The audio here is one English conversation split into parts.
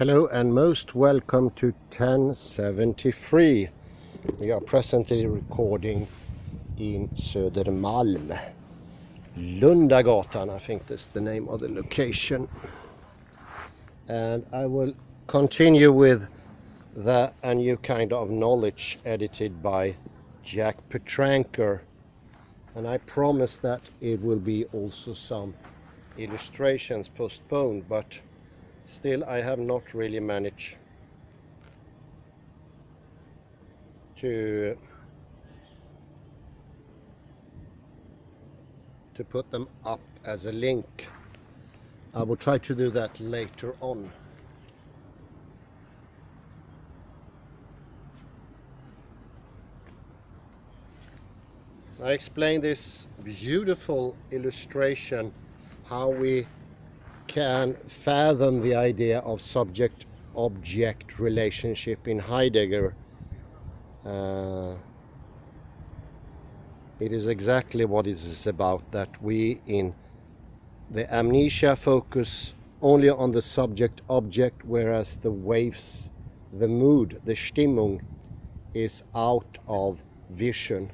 Hello and most welcome to 1073. We are presently recording in Södermalm. Lundagatan, I think that's the name of the location. And I will continue with A New Kind of Knowledge, edited by Jack Petranker. And I promise that it will be also some illustrations postponed, but still I have not really managed to put them up as a link. I will try to do that later on. I explain this beautiful illustration how we can fathom the idea of subject-object relationship in Heidegger. It is exactly what it is about, that we in the amnesia focus only on the subject-object, whereas the waves, the mood, the Stimmung is out of vision.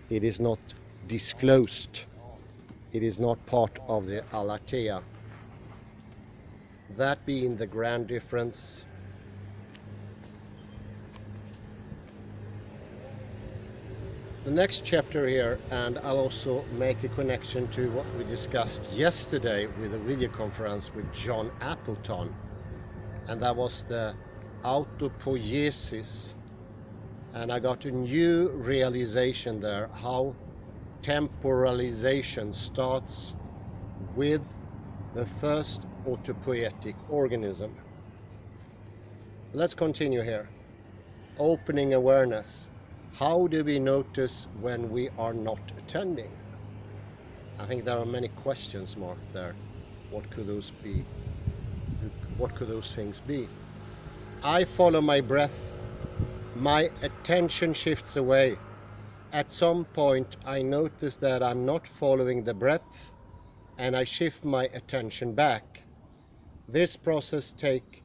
It is not disclosed. It is not part of the aletheia. That being the grand difference. The next chapter here, and I'll also make a connection to what we discussed yesterday with a video conference with John Appleton, and that was the autopoiesis. And I got a new realization there, how temporalization starts with the first autopoietic organism. Let's continue here. Opening awareness. How do we notice when we are not attending? I think there are many questions marked there. What could those be? What could those things be? I follow my breath. My attention shifts away. At some point I notice that I'm not following the breath, and I shift my attention back. This process takes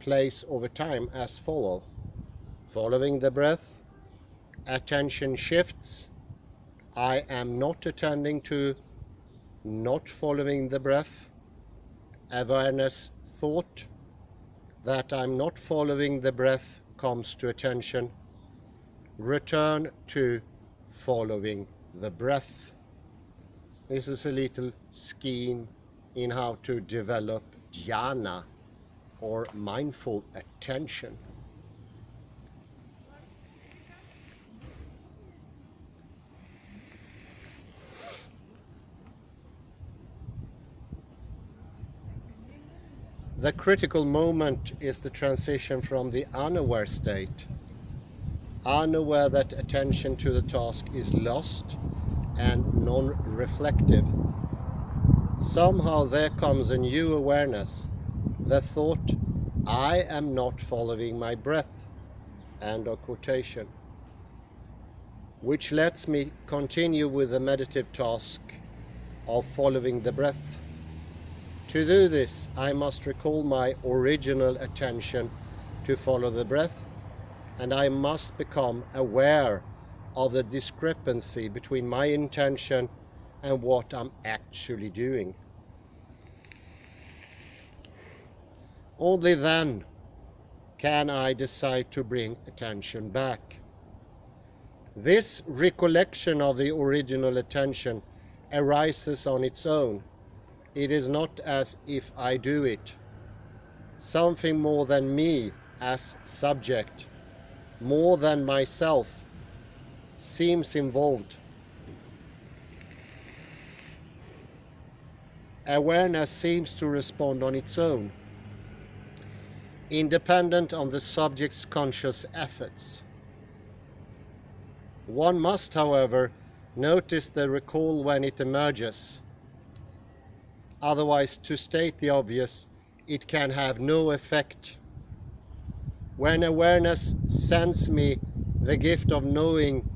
place over time as follows. Following the breath, attention shifts. I am not attending to not following the breath. Awareness, thought that I'm not following the breath comes to attention. Return to following the breath. This is a little scheme in how to develop dhyana, or mindful attention. The critical moment is the transition from the unaware state, unaware that attention to the task is lost and non-reflective. Somehow there comes a new awareness, the thought, I am not following my breath, end of quotation, which lets me continue with the meditative task of following the breath. To do this, I must recall my original attention to follow the breath, and I must become aware of the discrepancy between my intention and what I'm actually doing. Only then can I decide to bring attention back. This recollection of the original attention arises on its own. It is not as if I do it. Something more than me as subject, more than myself, seems involved. Awareness seems to respond on its own, independent of the subject's conscious efforts. One must, however, notice the recall when it emerges. Otherwise, to state the obvious, it can have no effect. When awareness sends me the gift of knowing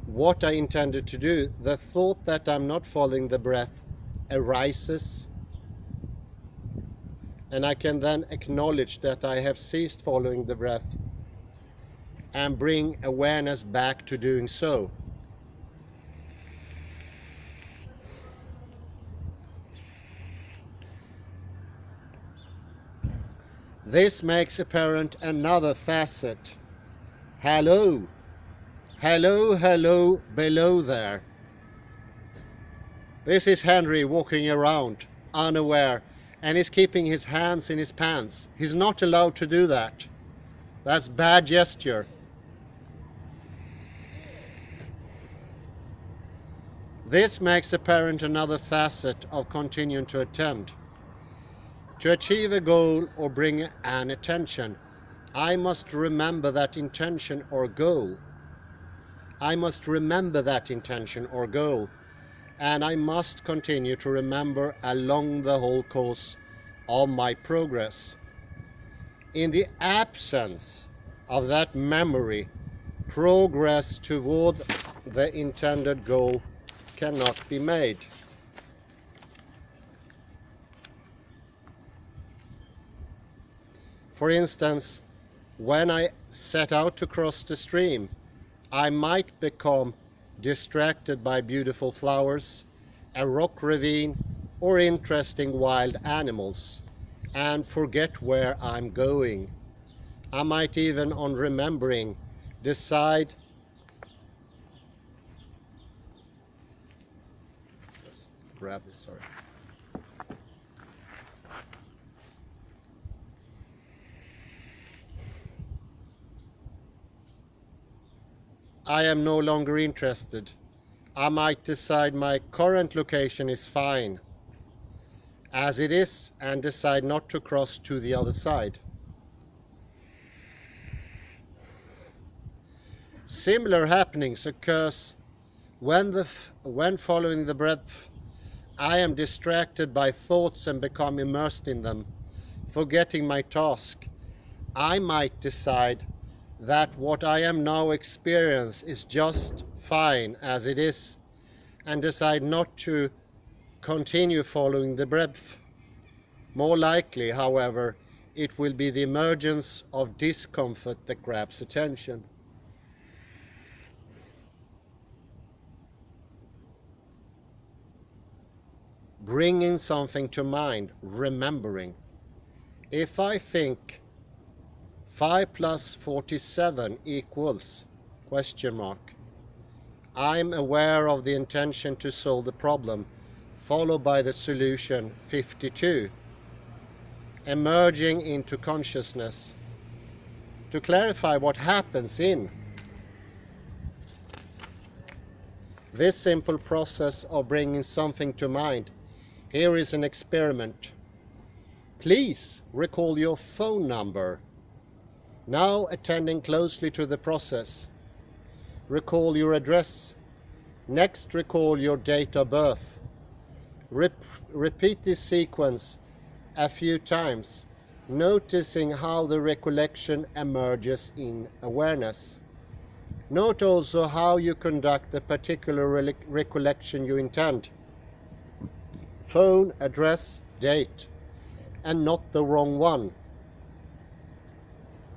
what I intended to do, the thought that I'm not following the breath arises. and I can then acknowledge that I have ceased following the breath and bring awareness back to doing so. This makes apparent another facet. Hello, hello, hello, below there. This is Henry walking around, unaware, and he's keeping his hands in his pants. He's not allowed to do that. That's bad gesture. This makes apparent another facet of continuing to attend. To achieve a goal or bring an attention, I must remember that intention or goal. I must remember that intention or goal, and I must continue to remember along the whole course of my progress. In the absence of that memory, progress toward the intended goal cannot be made. For instance, when I set out to cross the stream, I might become distracted by beautiful flowers, a rock ravine, or interesting wild animals, and forget where I'm going. I might even, on remembering, decide just grab this, sorry. I am no longer interested. I might decide my current location is fine as it is and decide not to cross to the other side. Similar happenings occurs when following the breath I am distracted by thoughts and become immersed in them, forgetting my task. I might decide that what I am now experiencing is just fine as it is and decide not to continue following the breath. More likely, however, it will be the emergence of discomfort that grabs attention. Bringing something to mind, remembering. If I think 5 plus 47 equals question mark, I'm aware of the intention to solve the problem, followed by the solution 52, emerging into consciousness. To clarify what happens in this simple process of bringing something to mind, here is an experiment. Please recall your phone number. Now attending closely to the process. Recall your address. Next, recall your date of birth. Repeat this sequence a few times, noticing how the recollection emerges in awareness. Note also how you conduct the particular recollection you intend. Phone, address, date, and not the wrong one.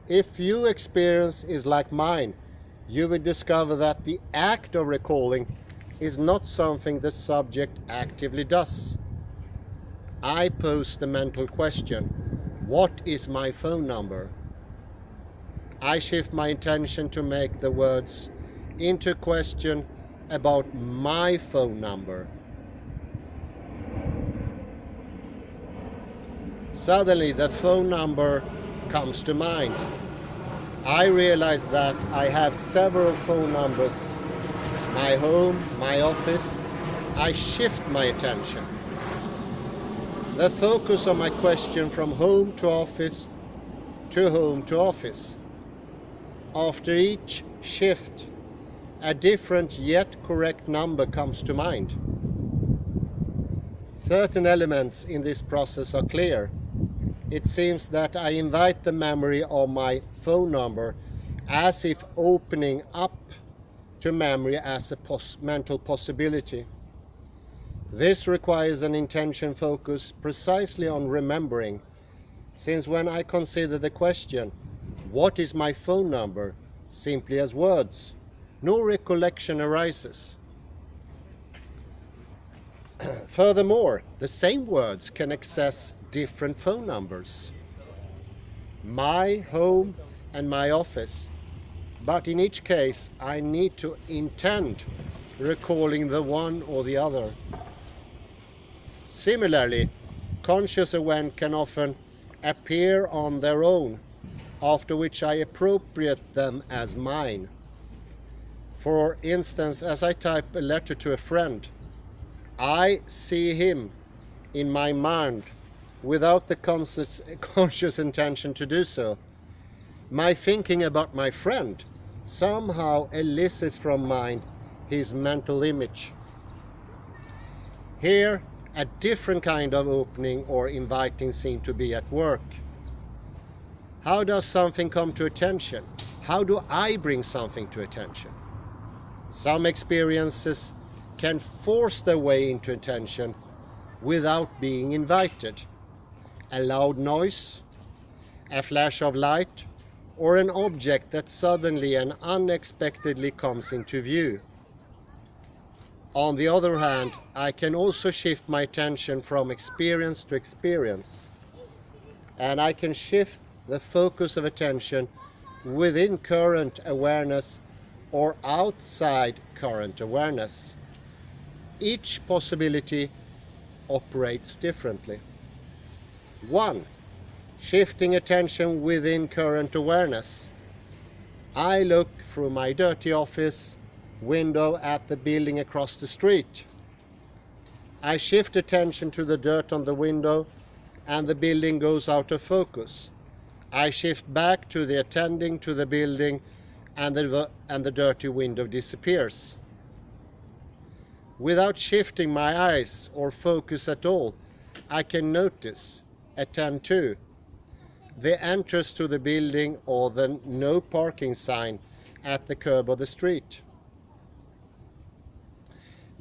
If your experience is like mine, you will discover that the act of recalling is not something the subject actively does. I pose the mental question, what is my phone number? I shift my intention to make the words into a question about my phone number. Suddenly the phone number comes to mind. I realize that I have several phone numbers. My home, my office. I shift my attention. The focus of my question from home to office to home to office. After each shift, a different yet correct number comes to mind. Certain elements in this process are clear. It seems that I invite the memory of my phone number as if opening up to memory as a mental possibility. This requires an intention focus precisely on remembering, since when I consider the question, what is my phone number, simply as words, no recollection arises. Furthermore, the same words can access different phone numbers. My home and my office. But in each case, I need to intend recalling the one or the other. Similarly, conscious awareness can often appear on their own, after which I appropriate them as mine. For instance, as I type a letter to a friend, I see him in my mind without the conscious intention to do so. My thinking about my friend somehow elicits from mind his mental image. Here, a different kind of opening or inviting seems to be at work. How does something come to attention? How do I bring something to attention? Some experiences can force their way into attention without being invited. A loud noise, a flash of light, or an object that suddenly and unexpectedly comes into view. On the other hand, I can also shift my attention from experience to experience, and I can shift the focus of attention within current awareness or outside current awareness. Each possibility operates differently. 1. Shifting attention within current awareness. I look through my dirty office window at the building across the street. I shift attention to the dirt on the window and the building goes out of focus. I shift back to the attending to the building and the dirty window disappears. Without shifting my eyes or focus at all, I can notice, attend to, the entrance to the building or the no parking sign at the curb of the street.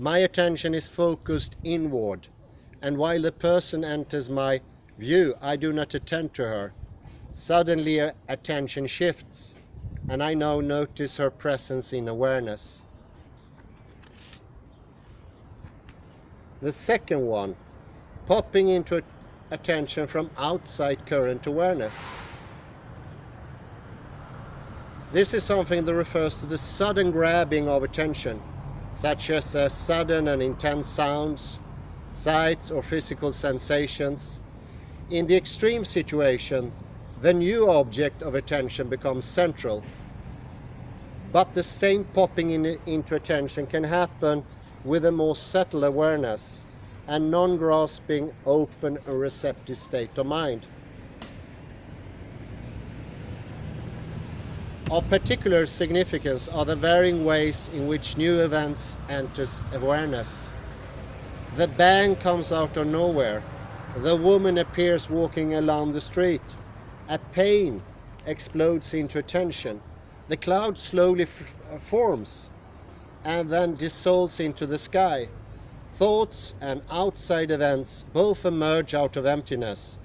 My attention is focused inward, and while the person enters my view, I do not attend to her. Suddenly attention shifts, and I now notice her presence in awareness. The second one, popping into attention from outside current awareness. This is something that refers to the sudden grabbing of attention, such as sudden and intense sounds, sights, or physical sensations. In the extreme situation, the new object of attention becomes central. But the same popping into attention can happen with a more subtle awareness and non-grasping, open and receptive state of mind. Of particular significance are the varying ways in which new events enters awareness. The bang comes out of nowhere. The woman appears walking along the street. A pain explodes into attention. The cloud slowly forms and then dissolves into the sky. Thoughts and outside events both emerge out of emptiness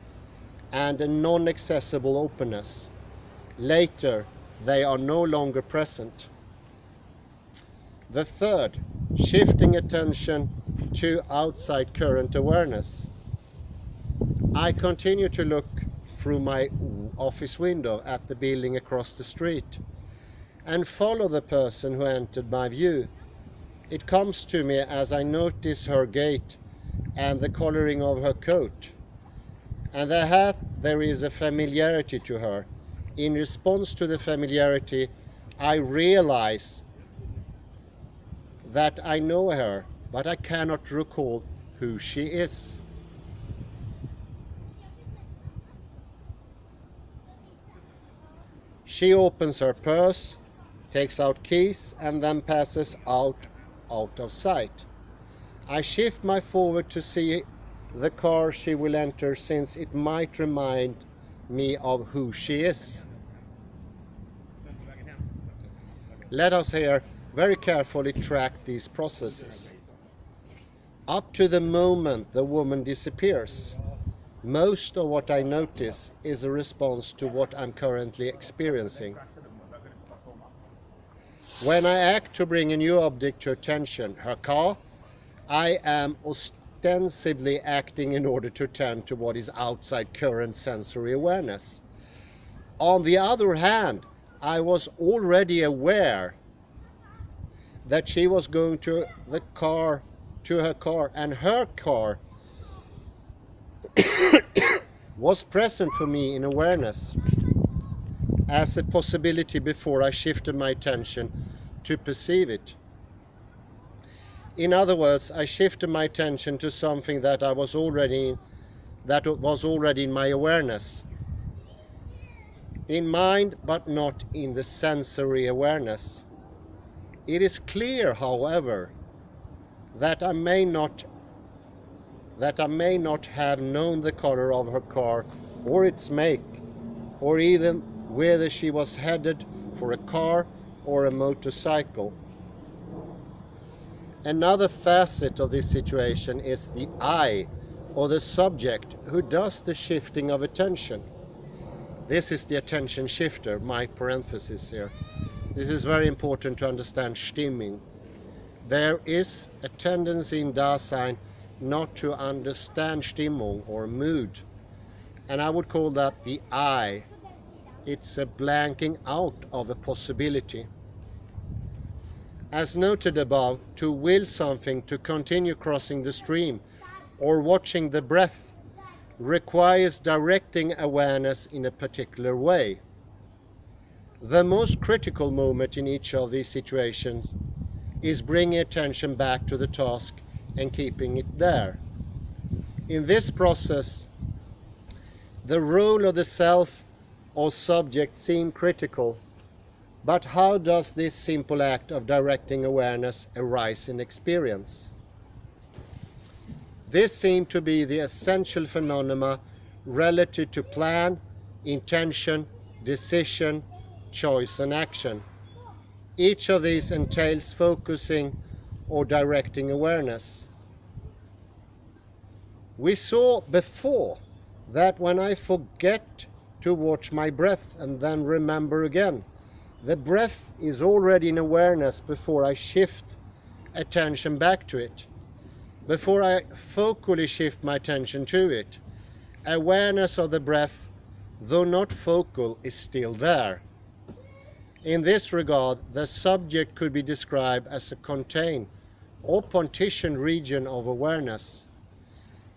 and a non-accessible openness. Later, they are no longer present. The third, shifting attention to outside current awareness. I continue to look through my office window at the building across the street and follow the person who entered my view. It comes to me as I notice her gait and the coloring of her coat. And the hat, there is a familiarity to her. In response to the familiarity, I realize that I know her, but I cannot recall who she is. She opens her purse, takes out keys, and then passes out of sight. I shift my forward to see the car she will enter, since it might remind me of who she is. Let us here very carefully track these processes. Up to the moment the woman disappears, Most of what I notice is a response to what I'm currently experiencing. When I act to bring a new object to attention, her car, I am ostensibly acting in order to attend to what is outside current sensory awareness. On the other hand, I was already aware that she was going to her car, and her car was present for me in awareness as a possibility before I shifted my attention to perceive it. In other words, I shifted my attention to something that was already in my awareness, in mind but not in the sensory awareness. It is clear, however, that I may not have known the color of her car or its make, or even whether she was headed for a car or a motorcycle. Another facet of this situation is the I, or the subject, who does the shifting of attention. This is the attention shifter, my parenthesis here. This is very important to understand Stimmung. There is a tendency in Dasein not to understand Stimmung or mood, and I would call that the I. It's a blanking out of a possibility. As noted above, to will something to continue crossing the stream or watching the breath requires directing awareness in a particular way. The most critical moment in each of these situations is bringing attention back to the task and keeping it there. In this process, the role of the self or subject seems critical, but how does this simple act of directing awareness arise in experience? This seems to be the essential phenomena relative to plan, intention, decision, choice and action. Each of these entails focusing or directing awareness. We saw before that when I forget to watch my breath and then remember again, the breath is already in awareness before I shift attention back to it. Before I focally shift my attention to it, awareness of the breath, though not focal, is still there. In this regard, the subject could be described as a contained or partitioned region of awareness.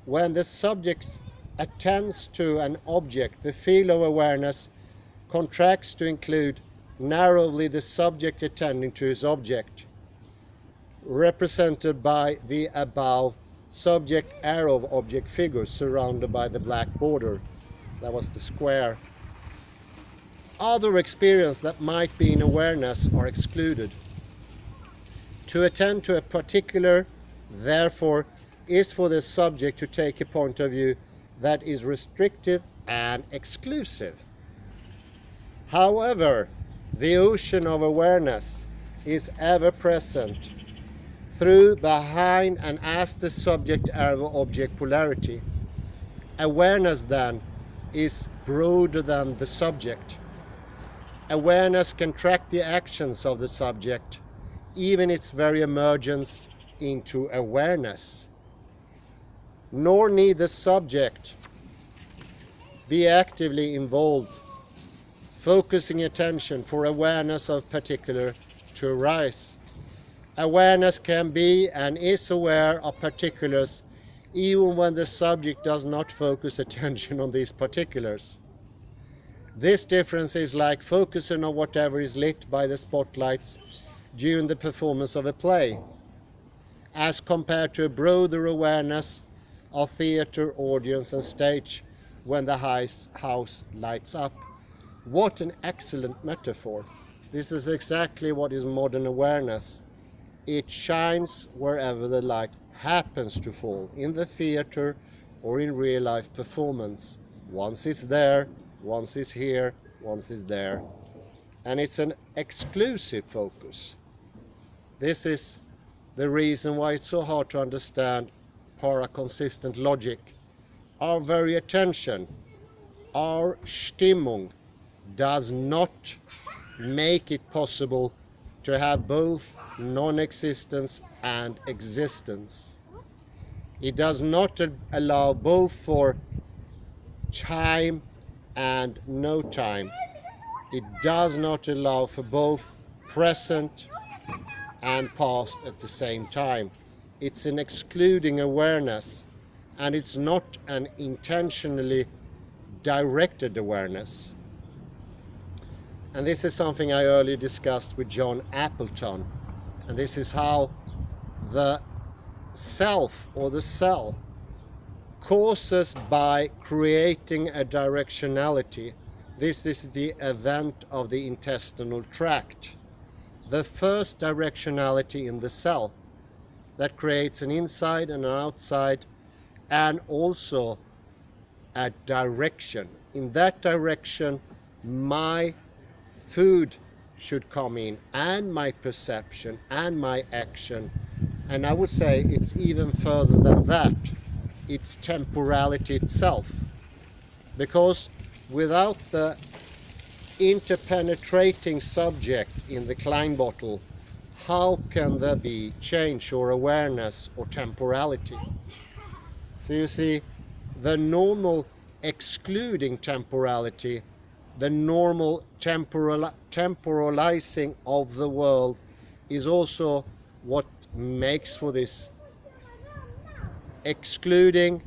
When the subject attends to an object, the field of awareness contracts to include narrowly the subject attending to his object, represented by the above subject arrow of object figures surrounded by the black border. That was the square. Other experiences that might be in awareness are excluded. To attend to a particular, therefore, is for the subject to take a point of view that is restrictive and exclusive. However, the ocean of awareness is ever present through, behind, and as the subject arrow object polarity. Awareness then is broader than the subject. Awareness can track the actions of the subject, even its very emergence into awareness. Nor need the subject be actively involved, focusing attention for awareness of particular to arise. Awareness can be and is aware of particulars even when the subject does not focus attention on these particulars. This difference is like focusing on whatever is lit by the spotlights during the performance of a play, as compared to a broader awareness of theater, audience and stage when the house lights up. What an excellent metaphor. This is exactly what is modern awareness. It shines wherever the light happens to fall, in the theater or in real life performance. Once it's there, once it's here, once it's there. And it's an exclusive focus. This is the reason why it's so hard to understand paraconsistent logic our very attention, our Stimmung, does not make it possible to have both non-existence and existence. It does not allow both for time and no time. It does not allow for both present and past at the same time. It's an excluding awareness, and it's not an intentionally directed awareness. And this is something I earlier discussed with John Appleton, and this is how the self or the cell causes by creating a directionality. This is the event of the intestinal tract. The first directionality in the cell that creates an inside and an outside, and also a direction. In that direction, my food should come in, and my perception and my action. And I would say it's even further than that. It's temporality itself. Because without the interpenetrating subject in the Klein bottle, how can there be change or awareness or temporality? So you see, the normal excluding temporality, the normal temporalizing of the world, is also what makes for this excluding,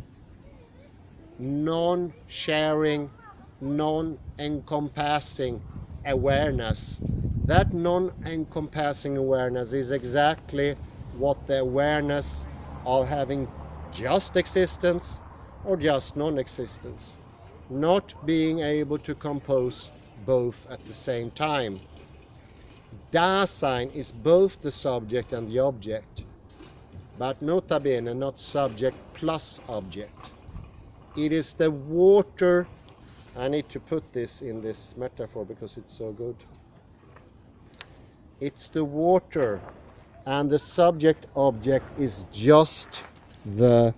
non-sharing, non-encompassing awareness. That non-encompassing awareness is exactly what the awareness of having just existence or just non-existence, not being able to compose both at the same time. Dasein is both the subject and the object, but nota bene not subject plus object. It is the water. I need to put this in this metaphor because it's so good. It's the water, and the subject object is just the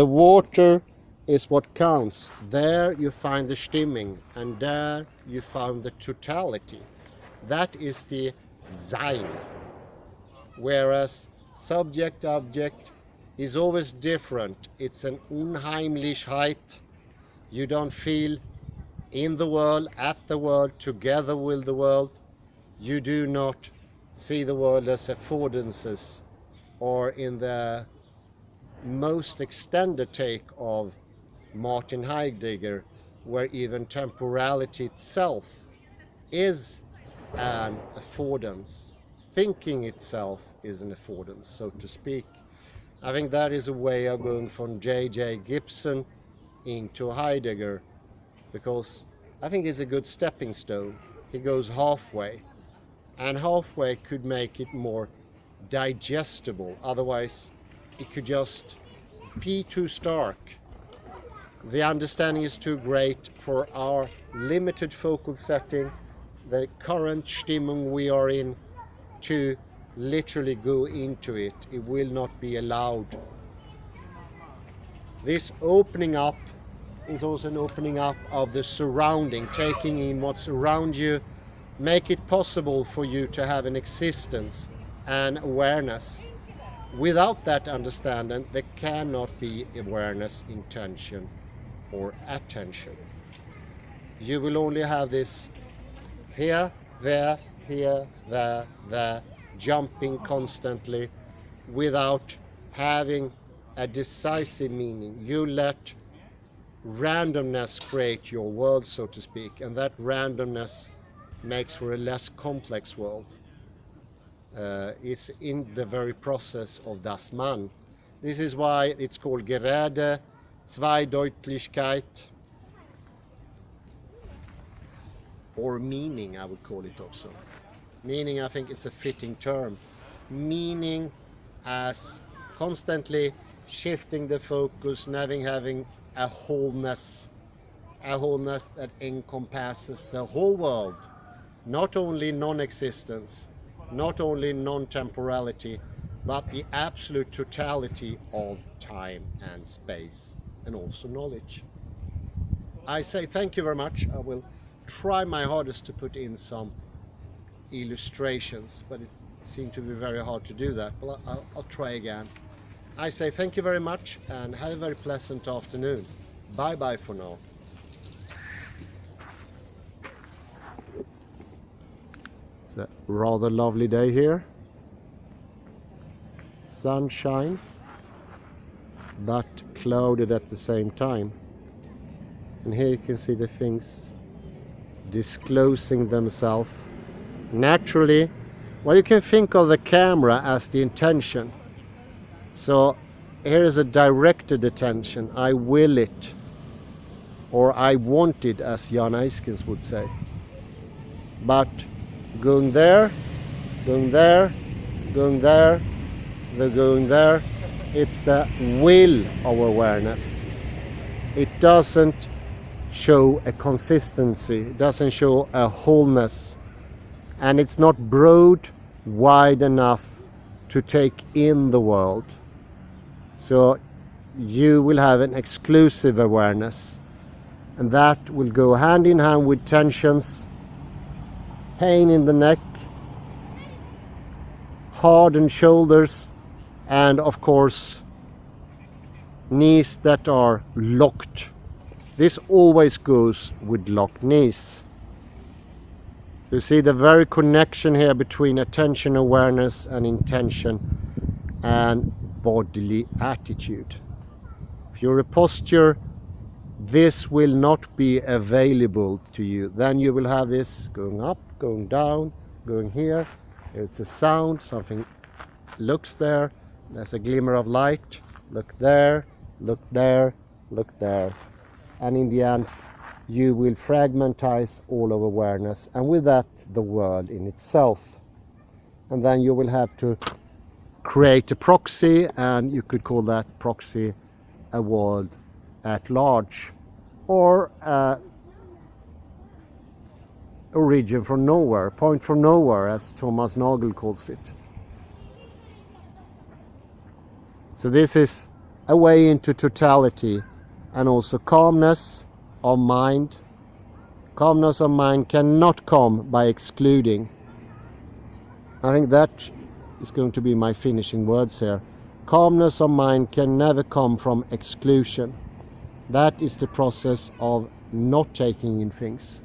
water is what counts. There you find the stimming, and there you find the totality. That is the Sein. Whereas subject object is always different. It's an Unheimlichkeit. You don't feel in the world, at the world, together with the world. You do not see the world as affordances, or in the most extended take of Martin Heidegger, where even temporality itself is an affordance. Thinking itself is an affordance, so to speak. I think that is a way of going from J.J. Gibson into Heidegger, because I think it's a good stepping stone. He goes halfway, and halfway could make it more digestible. Otherwise, it could just be too stark. The understanding is too great for our limited focal setting, the current Stimmung we are in, to literally go into it. It will not be allowed. This opening up is also an opening up of the surrounding, taking in what's around you, make it possible for you to have an existence and awareness. Without that understanding, there cannot be awareness, intention, or attention. You will only have this here, there, jumping constantly without having a decisive meaning. You let randomness create your world, so to speak, and that randomness makes for a less complex world. It's in the very process of das Man. This is why it's called Gerade, Zweideutlichkeit, or meaning, I would call it also. Meaning, I think it's a fitting term. Meaning as constantly shifting the focus, having a wholeness that encompasses the whole world, not only non-existence, not only non-temporality, but the absolute totality of time and space, and also knowledge. I say thank you very much. I will try my hardest to put in some illustrations, but it seemed to be very hard to do that, but I'll try again. I say thank you very much and have a very pleasant afternoon. Bye bye for now. It's a rather lovely day here. Sunshine, but clouded at the same time. And here you can see the things disclosing themselves naturally. Well, you can think of the camera as the intention. So here is a directed attention. I will it, or I want it, as Jan Eiskens would say. But going there, going there, going there, the going there, it's the will of awareness. It doesn't show a consistency, it doesn't show a wholeness, and it's not broad, wide enough to take in the world. So you will have an exclusive awareness, and that will go hand in hand with tensions, pain in the neck, hardened shoulders, and of course knees that are locked. This always goes with locked knees. You see the very connection here between attention awareness and intention and bodily attitude. If you're a posture, this will not be available to you. Then you will have this going up, going down, going here. It's a sound, something looks there, there's a glimmer of light, look there, look there, look there. And in the end, you will fragmentize all of awareness, and with that, the world in itself. And then you will have to create a proxy, and you could call that proxy a world at large, or a region from nowhere, a point from nowhere, as Thomas Nagel calls it. So this is a way into totality, and also calmness of mind. Calmness of mind cannot come by excluding. I think that is going to be my finishing words here. Calmness of mind can never come from exclusion. That is the process of not taking in things.